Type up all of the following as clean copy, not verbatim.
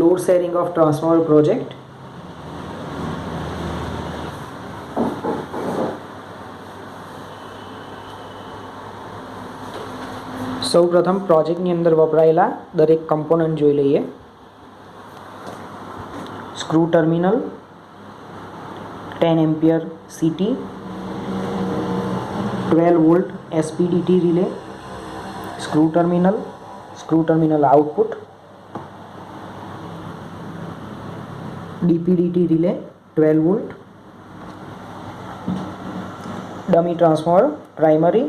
Load sharing of transformer project. સૌ પ્રથમ પ્રોજેક્ટની અંદર વપરાયેલા દરેક કમ્પોનન્ટ જોઈ લઈએ. Screw terminal, 10 ampere CT, 12 volt SPDT relay, screw terminal output, DPDT relay 12 volt, dummy transformer primary,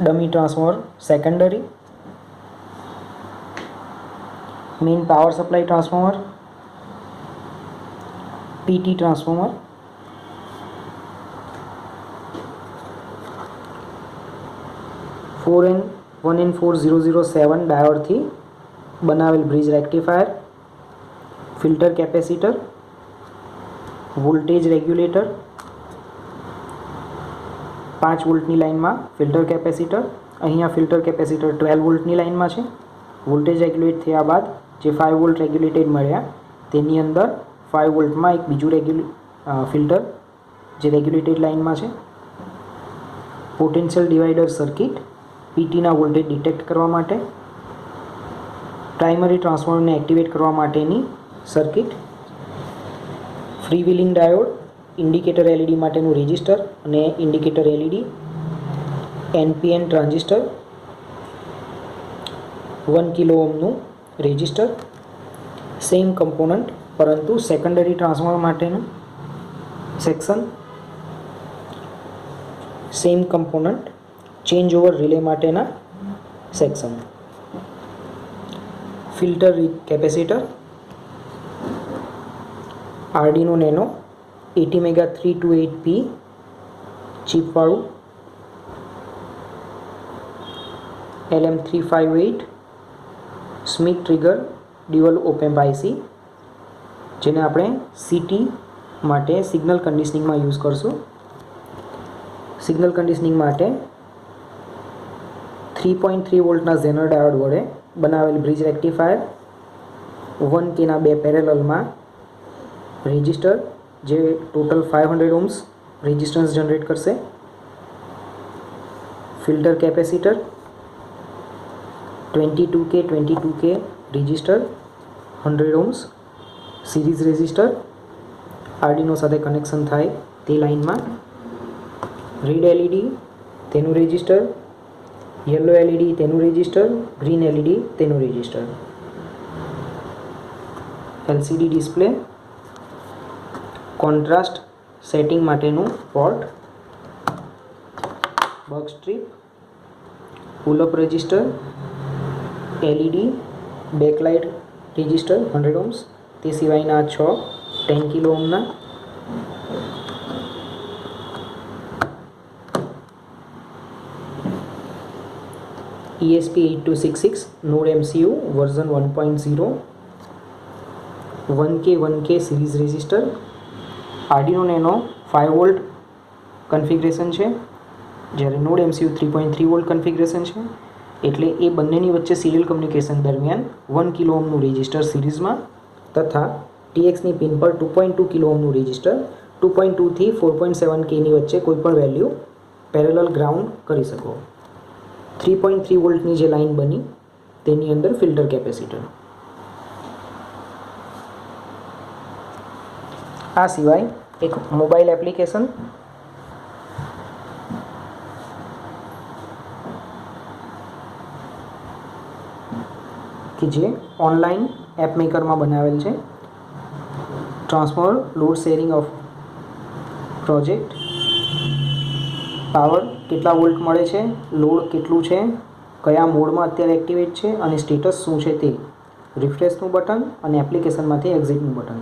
dummy transformer secondary, main power supply transformer, PT transformer, four N 1N4007 ડાયોડથી બનાવેલ bridge rectifier, filter capacitor, voltage regulator, 5 વોલ્ટની લાઇનમાં filter capacitor. અહીંયા filter capacitor 12 વોલ્ટની લાઇનમાં છે. Voltage regulate થયા બાદ જે 5 વોલ્ટ રેગ્યુલેટેડ મળ્યા તેની અંદર 5 વોલ્ટમાં એક બીજું ફિલ્ટર જે રેગ્યુલેટેડ લાઇનમાં છે. પોટેન્શિયલ ડિવાઇડર સર્કિટ પીટીના વોલ્ટેજ ડિટેક્ટ કરવા માટે, પ્રાઇમરી ટ્રાન્સફોર્મરને એક્ટિવેટ કરવા માટેની circuit, free wheeling diode, indicator LED માટેનું રેજિસ્ટર અને indicator LED, NPN transistor, 1 kilo ઓહ્મનું રેજિસ્ટર. સેમ કમ્પોનન્ટ પરંતુ સેકન્ડરી ટ્રાન્સફોર્મર માટેનું section, same component change over relay માટેના section, filter capacitor, Arduino nano 80 mega 328P ચિપવાળું, LM358 Schmitt trigger dual op amp IC, જેને આપણે CT માટે signal કન્ડિશનિંગમાં use કરશું. સિગ્નલ કન્ડિશનિંગ માટે 3.3 વોલ્ટના ઝેનર ડાયોડ વડે બનાવેલ બ્રિજ રેક્ટિફાયર, 1K ના 2 પેરેલલમાં રેજિસ્ટર જે ટોટલ 500 ઓહ્મ્સ રેઝિસ્ટન્સ જનરેટ કરશે, filter capacitor 22K resistor 100 ohms series resistor Arduino સાથે કનેક્શન થાય તે લાઇનમાં, રેડ એલઈડી તેનું રેજિસ્ટર, યલો એલઈડી તેનું રેજિસ્ટર, ગ્રીન એલઈડી તેનું resistor, LCD display, contrast setting માટેનું port, buck strip, pull up resistor, LED backlight resistor 100 ohms, તે સિવાયના 6 10 કિલો ઓહ્મના, ESP8266 node MCU version 1.0, 1K series resistor, Arduino nano 5 volt configuration છે જ્યારે node MCU 3.3 volt configuration છે. એટલે એ બંનેની વચ્ચે સિરિયલ કમ્યુનિકેશન દરમિયાન 1 કિલો ઓહ્મનું રેજિસ્ટર સિરીઝમાં તથા TXની પિન પર 2.2 કિલો ઓહ્મનું રેજિસ્ટર 2.2 થી 4.7K ની વચ્ચે કોઈપણ વેલ્યુ પેરેલલ ગ્રાઉન્ડ કરી શકો. 3.3 વોલ્ટની જે લાઇન બની તેની અંદર ફિલ્ટર કેપેસિટર. આ સિવાય એક મોબાઈલ એપ્લિકેશન કે જે ઓનલાઈન એપ મેકરમાં બનાવેલ છે. Transformer load sharing of project, power કેટલા વોલ્ટ મળે છે, લોડ કેટલું છે, કયા મોડમાં અત્યારે એક્ટિવેટ છે અને સ્ટેટસ શું છે તે, રિફ્રેશનું બટન અને એપ્લિકેશનમાંથી એક્ઝિટનું બટન.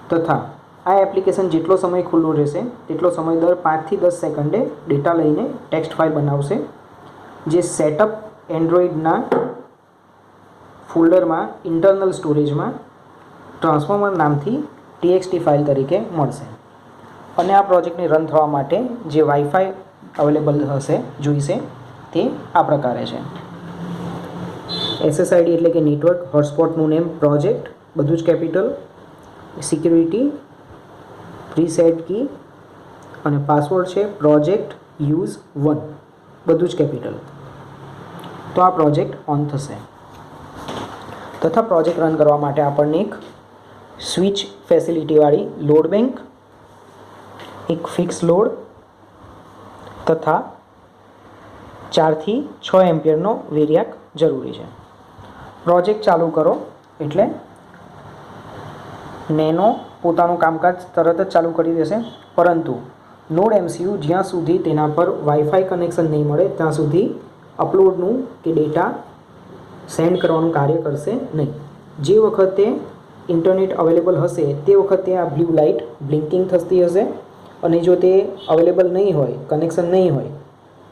તથા આ એપ્લિકેશન જેટલો સમય ખુલ્લું રહેશે તેટલો સમય દર 5 થી 10 સેકન્ડે ડેટા લઈને ટેક્સ્ટ ફાઇલ બનાવશે, જે સેટઅપ એન્ડ્રોઇડના ફોલ્ડરમાં ઇન્ટરનલ સ્ટોરેજમાં ટ્રાન્સફોર્મર નામથી TXT ફાઇલ તરીકે મળશે. અને આ પ્રોજેક્ટને રન થવા માટે જે વાઈફાઈ અવેલેબલ જોઈશે તે આ પ્રકારે છે. SSID એટલે કે નેટવર્ક હોટસ્પોટનું નેમ પ્રોજેક્ટ, બધું જ કેપિટલ, સિક્યુરિટી, પ્રીસેટ કી અને પાસવર્ડ છે પ્રોજેક્ટ યુઝ 1, બધું જ કેપિટલ. તો આ પ્રોજેક્ટ ઓન થશે. તથા પ્રોજેક્ટ રન કરવા માટે આપણને એક સ્વિચ ફેસિલિટીવાળી લોડ બેંક, એક ફિક્સ લોડ તથા 4 થી 6 એમ્પિયરનો વેરિયાક જરૂરી છે. પ્રોજેક્ટ ચાલુ કરો એટલે નેનો પોતાનું કામકાજ તરત જ ચાલુ કરી દેશે, પરંતુ નોડ એમસીયુ જ્યાં સુધી તેના પર વાઈફાઈ કનેક્શન નહીં મળે ત્યાં સુધી અપલોડનું કે ડેટા સેન્ડ કરવાનું કાર્ય કરશે નહીં. જે વખતે ઇન્ટરનેટ અવેલેબલ હશે તે વખતે આ બ્લુ લાઇટ બ્લિંકિંગ થતી હશે, અને જો તે અવેલેબલ નહીં હોય, કનેક્શન નહીં હોય,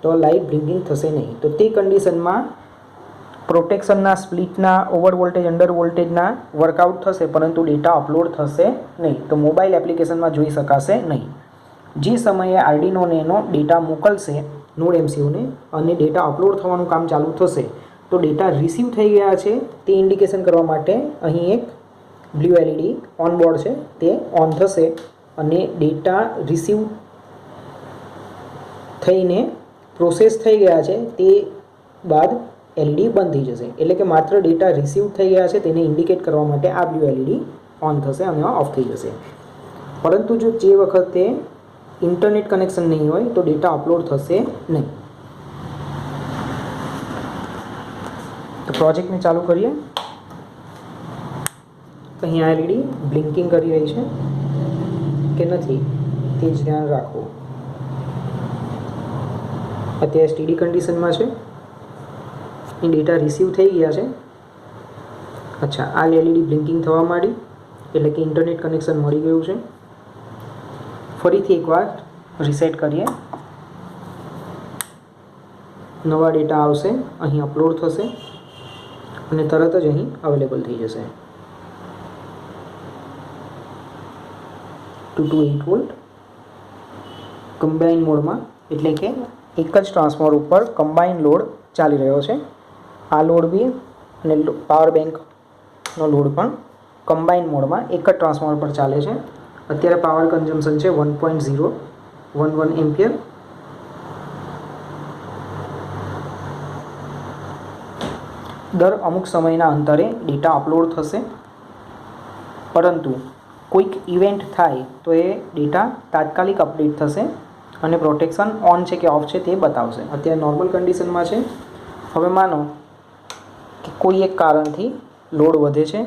તો લાઇટ બ્લિંકિંગ થશે નહીં. તો તે કન્ડિશનમાં પ્રોટેક્શનના, સ્પ્લિટના, ઓવર વોલ્ટેજ, અંડર વોલ્ટેજના વર્કઆઉટ થશે, પરંતુ ડેટા અપલોડ થશે નહીં. તો મોબાઈલ એપ્લિકેશનમાં જોઈ શકાશે નહીં. જે સમયે આર્ડિનો નેનો ડેટા મોકલશે નોડ એમસીયુને અને ડેટા અપલોડ થવાનું કામ ચાલુ થશે, તો ડેટા રિસીવ થઈ ગયા છે તે ઇન્ડિકેશન કરવા માટે અહીં એક બ્લુ એલઈડી ઓન બોર્ડ છે તે ઓન થશે, અને ડેટા રિસીવ થઈને પ્રોસેસ થઈ ગયા છે તે બાદ એલઈડી બંધ થઈ જશે. એટલે કે માત્ર ડેટા રિસીવ થઈ ગયા છે તેને ઇન્ડિકેટ કરવા માટે આ બ્લુ એલઈડી ઓન થશે અને ઓફ થઈ જશે. પરંતુ જો જે વખતે ઇન્ટરનેટ કનેક્શન નહીં હોય તો ડેટા અપલોડ થશે નહીં. તો પ્રોજેક્ટને ચાલુ કરીએ. અહીં આ એલઈડી બ્લિંકિંગ કરી રહી છે કે નથી તે જ ધ્યાન રાખવું. અત્યારે સ્ટીડી કન્ડિશનમાં છે, ડેટા રિસીવ થઈ ગયા છે. અચ્છા, આ એલઈડી બ્લિંકિંગ થવા માંડી એટલે કે ઇન્ટરનેટ કનેક્શન મળી ગયું છે. ફરીથી એકવાર રીસેટ કરીએ. નવા ડેટા આવશે, અહીં અપલોડ થશે અને તરત જ અહીં અવેલેબલ થઈ જશે. 2 to 8 વોલ્ટ કમ્બાઈન મોડમાં, એટલે કે એક જ ટ્રાન્સફોર્મર ઉપર કમ્બાઈન લોડ ચાલી રહ્યો છે. આ લોડ બી અને પાવર બેંકનો લોડ પણ કમ્બાઈન મોડમાં એક જ ટ્રાન્સફોર્મર પર ચાલે છે. અત્યારે પાવર કન્ઝમ્પશન છે 1.011 એમ્પિયર. દર અમુક સમયના અંતરે ડેટા અપલોડ થશે, પરંતુ કોઈક ઇવેન્ટ થાય તો એ ડેટા તાત્કાલિક અપડેટ થશે અને પ્રોટેક્શન ઓન છે કે ઓફ છે તે બતાવશે. અત્યારે નોર્મલ કન્ડિશનમાં છે. હવે માનો કે કોઈ એક કારણથી લોડ વધે છે,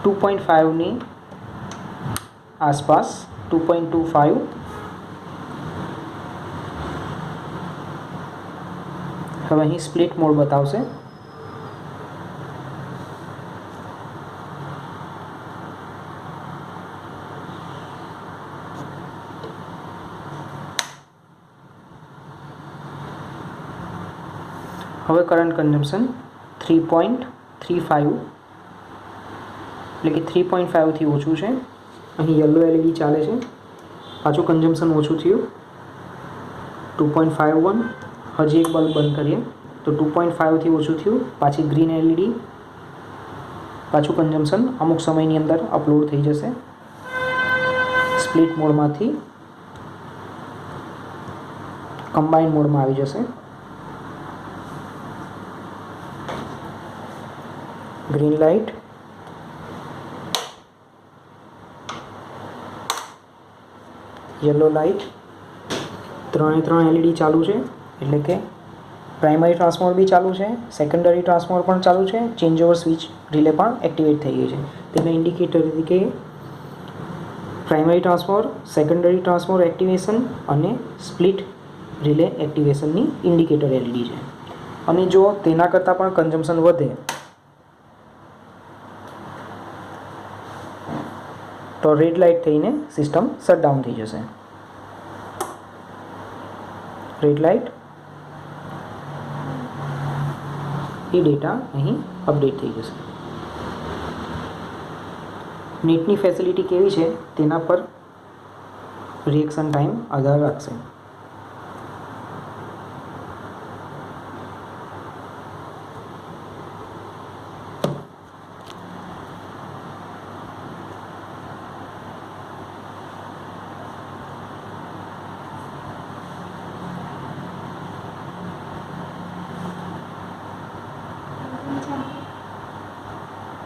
.5ની આસપાસ 2.25. હવે અહીં સ્પ્લિટ મોડ બતાવશે. હવે કરંટ કન્ઝમ્પશન 3.35 એટલે કે 3.5થી ઓછું છે. અહીં યલો એલઈડી ચાલે છે, પાછું કન્ઝમ્પશન ઓછું થયું 2.51. હજી એક બલ્બ બંધ કરીએ તો 2.5થી ઓછું થયું. પાછી ગ્રીન એલઈડી, પાછું કન્ઝમ્પશન અમુક સમયની અંદર અપલોડ થઈ જશે. સ્પ્લિટ મોડમાંથી કમ્બાઈન મોડમાં આવી જશે. ગ્રીન લાઇટ, યલો લાઇટ, ત્રણે ત્રણ એલઈડી ચાલુ છે. એટલે કે પ્રાઇમરી ટ્રાન્સફોર્મર બી ચાલુ છે, સેકન્ડરી ટ્રાન્સફોર્મર પણ ચાલુ છે, ચેન્જ ઓવર સ્વિચ રિલે પણ એક્ટિવેટ થઈ ગઈ છે. તેના ઇન્ડિકેટર તરીકે primary transformer, secondary transformer activation અને સ્પ્લિટ રિલે એક્ટિવેશનની ઇન્ડિકેટર એલઈડી છે. અને જો તેના કરતાં પણ કન્ઝમ્પશન વધે તો રેડ લાઇટ થઈને સિસ્ટમ શટડાઉન થઈ જશે. રેડ લાઇટ, એ ડેટા અહીં અપડેટ થઈ જશે. નેટની ફેસિલિટી કેવી છે તેના પર રિએક્શન ટાઈમ આધાર રાખશે.